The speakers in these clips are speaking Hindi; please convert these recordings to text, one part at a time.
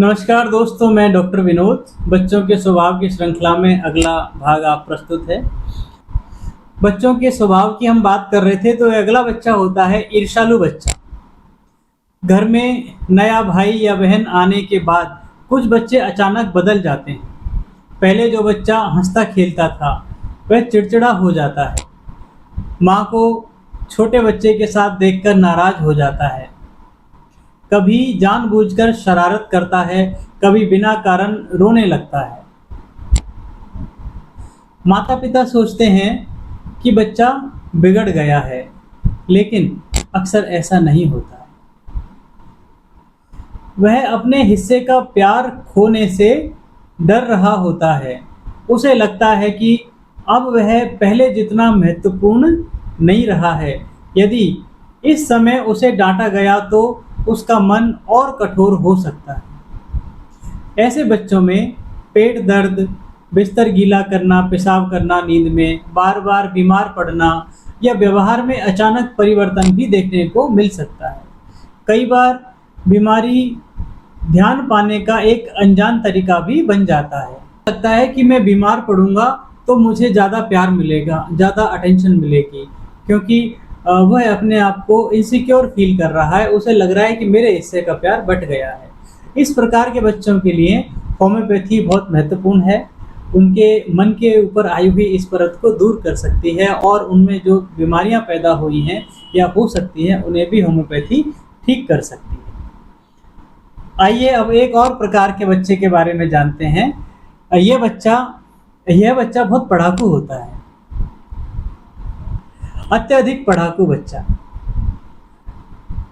नमस्कार दोस्तों, मैं डॉक्टर विनोद। बच्चों के स्वभाव की श्रृंखला में अगला भाग आप प्रस्तुत है। बच्चों के स्वभाव की हम बात कर रहे थे, तो अगला बच्चा होता है ईर्ष्यालु बच्चा। घर में नया भाई या बहन आने के बाद कुछ बच्चे अचानक बदल जाते हैं। पहले जो बच्चा हंसता खेलता था, वह चिड़चिड़ा हो जाता है। माँ को छोटे बच्चे के साथ देखकर नाराज हो जाता है। कभी जानबूझकर शरारत करता है, कभी बिना कारण रोने लगता है। माता-पिता सोचते हैं कि बच्चा बिगड़ गया है, लेकिन अक्सर ऐसा नहीं होता है। वह अपने हिस्से का प्यार खोने से डर रहा होता है। उसे लगता है कि अब वह पहले जितना महत्वपूर्ण नहीं रहा है। यदि इस समय उसे डांटा गया तो उसका मन और कठोर हो सकता है। ऐसे बच्चों में पेट दर्द, बिस्तर गीला करना, पेशाब करना नींद में, बार-बार बीमार पड़ना या व्यवहार में अचानक परिवर्तन भी देखने को मिल सकता है। कई बार बीमारी ध्यान पाने का एक अनजान तरीका भी बन जाता है। लगता है कि मैं बीमार पड़ूँगा तो मुझे ज़्यादा प्यार मिलेगा, ज़्यादा अटेंशन मिलेगी, क्योंकि वह अपने आप को इनसिक्योर फ़ील कर रहा है। उसे लग रहा है कि मेरे हिस्से का प्यार बँट गया है। इस प्रकार के बच्चों के लिए होम्योपैथी बहुत महत्वपूर्ण है। उनके मन के ऊपर आई हुई इस परत को दूर कर सकती है और उनमें जो बीमारियाँ पैदा हुई हैं या हो सकती हैं, उन्हें भी होम्योपैथी ठीक कर सकती है। आइए अब एक और प्रकार के बच्चे के बारे में जानते हैं। यह बच्चा बहुत पढ़ाकू होता है। अत्यधिक पढ़ाकू बच्चा।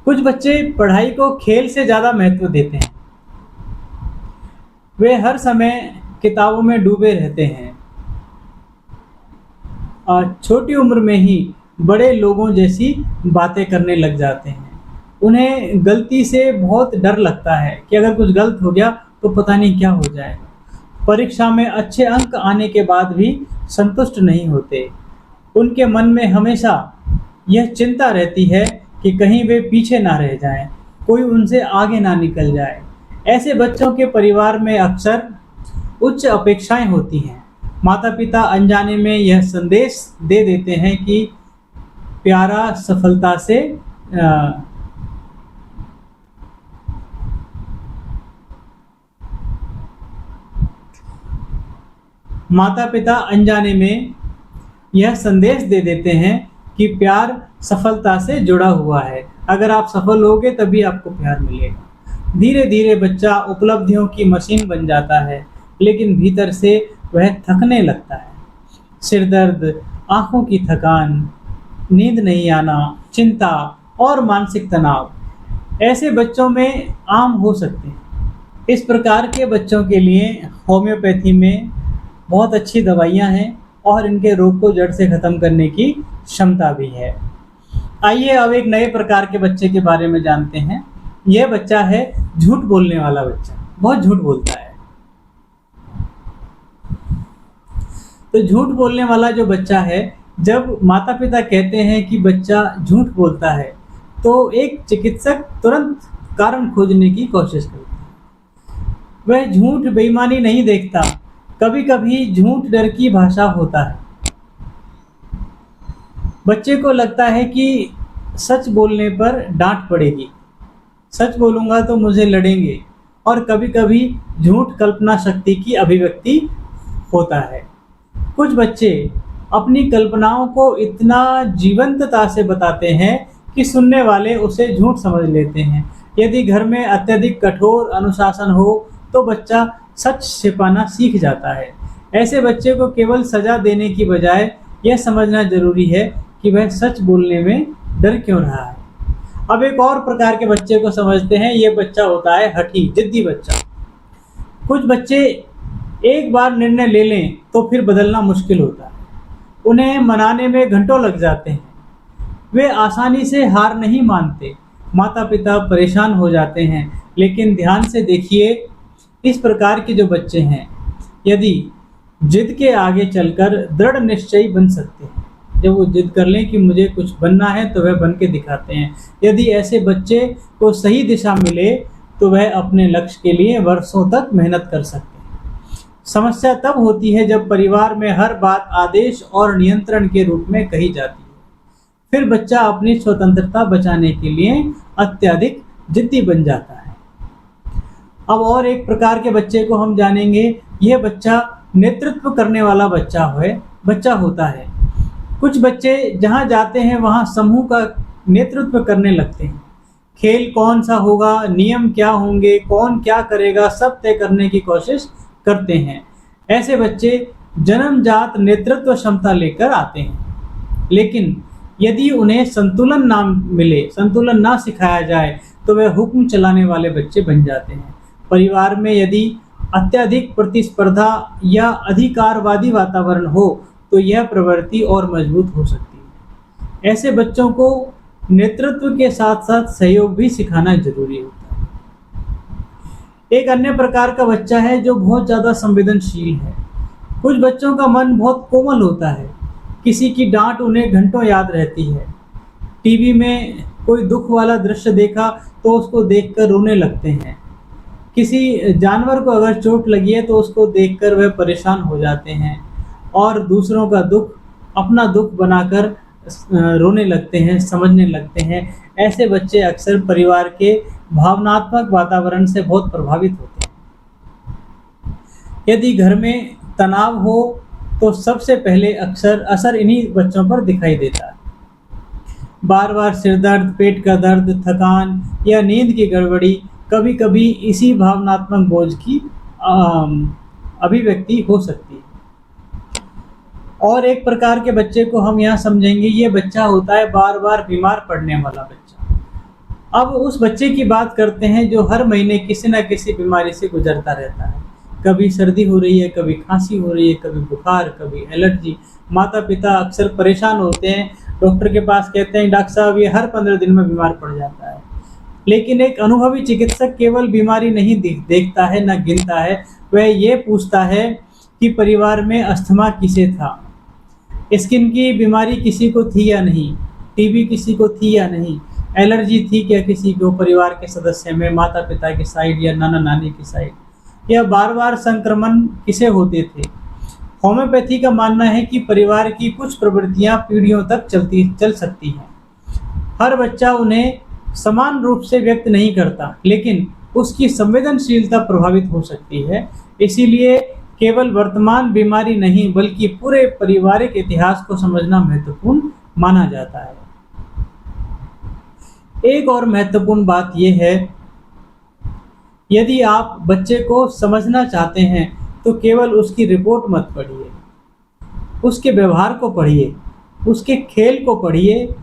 कुछ बच्चे पढ़ाई को खेल से ज़्यादा महत्व देते हैं। वे हर समय किताबों में डूबे रहते हैं और छोटी उम्र में ही बड़े लोगों जैसी बातें करने लग जाते हैं। उन्हें गलती से बहुत डर लगता है कि अगर कुछ गलत हो गया तो पता नहीं क्या हो जाएगा। परीक्षा में अच्छे अंक आने के बाद भी संतुष्ट नहीं होते। उनके मन में हमेशा यह चिंता रहती है कि कहीं वे पीछे ना रह जाएं, कोई उनसे आगे ना निकल जाए। ऐसे बच्चों के परिवार में अक्सर उच्च अपेक्षाएं होती हैं। माता-पिता अनजाने में यह संदेश दे देते हैं कि प्यारा सफलता से अ, माता-पिता अनजाने में यह संदेश दे देते हैं कि प्यार सफलता से जुड़ा हुआ है। अगर आप सफल होगे तभी आपको प्यार मिलेगा। धीरे-धीरे बच्चा उपलब्धियों की मशीन बन जाता है, लेकिन भीतर से वह थकने लगता है। सिर दर्द, आँखों की थकान, नींद नहीं आना, चिंता और मानसिक तनाव ऐसे बच्चों में आम हो सकते हैं। इस प्रकार के बच्चों के लिए होम्योपैथी में बहुत अच्छी दवाइयाँ हैं और इनके रोग को जड़ से ख़त्म करने की क्षमता भी है। आइए अब एक नए प्रकार के बच्चे के बारे में जानते हैं। यह बच्चा है झूठ बोलने वाला बच्चा, बहुत झूठ बोलता है। तो झूठ बोलने वाला जो बच्चा है, जब माता-पिता कहते हैं कि बच्चा झूठ बोलता है, तो एक चिकित्सक तुरंत कारण खोजने की कोशिश करता है। वह झूठ बेईमानी नहीं देखता, कभी-कभी झूठ डर की भाषा होता है। बच्चे को लगता है कि सच बोलने पर डाँट पड़ेगी, सच बोलूँगा तो मुझे लड़ेंगे, और कभी-कभी झूठ कल्पना शक्ति की अभिव्यक्ति होता है। कुछ बच्चे अपनी कल्पनाओं को इतना जीवंतता से बताते हैं कि सुनने वाले उसे झूठ समझ लेते हैं। यदि घर में अत्यधिक कठोर अनुशासन हो, तो बच्चा सच छिपाना सीख जाता है। ऐसे बच्चे को केवल सज़ा देने की बजाय यह समझना ज़रूरी है कि वह सच बोलने में डर क्यों रहा है। अब एक और प्रकार के बच्चे को समझते हैं। ये बच्चा होता है हठी, ज़िद्दी बच्चा। कुछ बच्चे एक बार निर्णय ले लें तो फिर बदलना मुश्किल होता है। उन्हें मनाने में घंटों लग जाते हैं। वे आसानी से हार नहीं मानते। माता-पिता परेशान हो जाते हैं। लेकिन ध्यान से देखिए, इस प्रकार के जो बच्चे हैं, यदि जिद के आगे चलकर दृढ़ निश्चयी बन सकते हैं। जब वो जिद कर लें कि मुझे कुछ बनना है, तो वह बन के दिखाते हैं। यदि ऐसे बच्चे को सही दिशा मिले तो वह अपने लक्ष्य के लिए वर्षों तक मेहनत कर सकते हैं। समस्या तब होती है जब परिवार में हर बात आदेश और नियंत्रण के रूप में कही जाती है। फिर बच्चा अपनी स्वतंत्रता बचाने के लिए अत्यधिक जिद्दी बन जाता है। अब और एक प्रकार के बच्चे को हम जानेंगे। यह बच्चा नेतृत्व करने वाला बच्चा होता है। कुछ बच्चे जहाँ जाते हैं वहाँ समूह का नेतृत्व करने लगते हैं। खेल कौन सा होगा, नियम क्या होंगे, कौन क्या करेगा, सब तय करने की कोशिश करते हैं। ऐसे बच्चे जन्मजात नेतृत्व क्षमता लेकर आते हैं, लेकिन यदि उन्हें संतुलन ना सिखाया जाए तो वे हुक्म चलाने वाले बच्चे बन जाते हैं। परिवार में यदि अत्यधिक प्रतिस्पर्धा या अधिकारवादी वातावरण हो तो यह प्रवृत्ति और मजबूत हो सकती है। ऐसे बच्चों को नेतृत्व के साथ साथ सहयोग भी सिखाना जरूरी होता है। एक अन्य प्रकार का बच्चा है जो बहुत ज़्यादा संवेदनशील है। कुछ बच्चों का मन बहुत कोमल होता है। किसी की डांट उन्हें घंटों याद रहती है। टीवी में कोई दुख वाला दृश्य देखा तो उसको देखकर रोने लगते हैं। किसी जानवर को अगर चोट लगी है तो उसको देखकर वह परेशान हो जाते हैं और दूसरों का दुख अपना दुख बनाकर रोने लगते हैं, समझने लगते हैं। ऐसे बच्चे अक्सर परिवार के भावनात्मक वातावरण से बहुत प्रभावित होते हैं। यदि घर में तनाव हो तो सबसे पहले अक्सर असर इन्हीं बच्चों पर दिखाई देता है। बार बार सिर दर्द, पेट का दर्द, थकान या नींद की गड़बड़ी कभी कभी इसी भावनात्मक बोझ की अभिव्यक्ति हो सकती है। और एक प्रकार के बच्चे को हम यहाँ समझेंगे। ये बच्चा होता है बार बार बीमार पड़ने वाला बच्चा। अब उस बच्चे की बात करते हैं जो हर महीने किसी न किसी बीमारी से गुजरता रहता है। कभी सर्दी हो रही है, कभी खांसी हो रही है, कभी बुखार, कभी एलर्जी। माता पिता अक्सर परेशान होते हैं, डॉक्टर के पास कहते हैं डॉक्टर साहब ये हर 15 दिन में बीमार पड़ जाता है। लेकिन एक अनुभवी चिकित्सक केवल बीमारी नहीं देखता है, न गिनता है। वह ये पूछता है कि परिवार में अस्थमा किसे था, स्किन की बीमारी किसी को थी या नहीं, टीबी किसी को थी या नहीं, एलर्जी थी क्या किसी को परिवार के सदस्य में, माता पिता की साइड या नाना नानी की साइड, या बार बार संक्रमण किसे होते थे। होम्योपैथी का मानना है कि परिवार की कुछ प्रवृत्तियां पीढ़ियों तक चल सकती हैं। हर बच्चा उन्हें समान रूप से व्यक्त नहीं करता, लेकिन उसकी संवेदनशीलता प्रभावित हो सकती है। इसीलिए केवल वर्तमान बीमारी नहीं बल्कि पूरे पारिवारिक इतिहास को समझना महत्वपूर्ण माना जाता है। एक और महत्वपूर्ण बात यह है, यदि आप बच्चे को समझना चाहते हैं तो केवल उसकी रिपोर्ट मत पढ़िए, उसके व्यवहार को पढ़िए, उसके खेल को पढ़िए,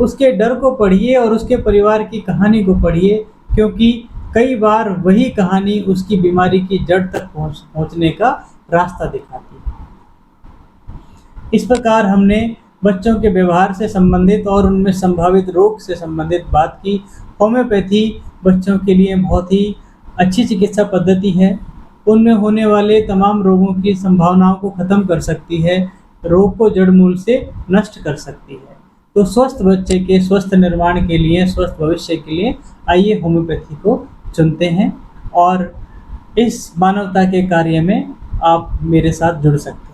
उसके डर को पढ़िए और उसके परिवार की कहानी को पढ़िए, क्योंकि कई बार वही कहानी उसकी बीमारी की जड़ तक पहुंचने का रास्ता दिखाती है। इस प्रकार हमने बच्चों के व्यवहार से संबंधित और उनमें संभावित रोग से संबंधित बात की। होम्योपैथी बच्चों के लिए बहुत ही अच्छी चिकित्सा पद्धति है। उनमें होने वाले तमाम रोगों की संभावनाओं को खत्म कर सकती है, रोग को जड़ मूल से नष्ट कर सकती है। तो स्वस्थ बच्चे के स्वस्थ निर्माण के लिए, स्वस्थ भविष्य के लिए आइए होम्योपैथी को चुनते हैं और इस मानवता के कार्य में आप मेरे साथ जुड़ सकते हैं।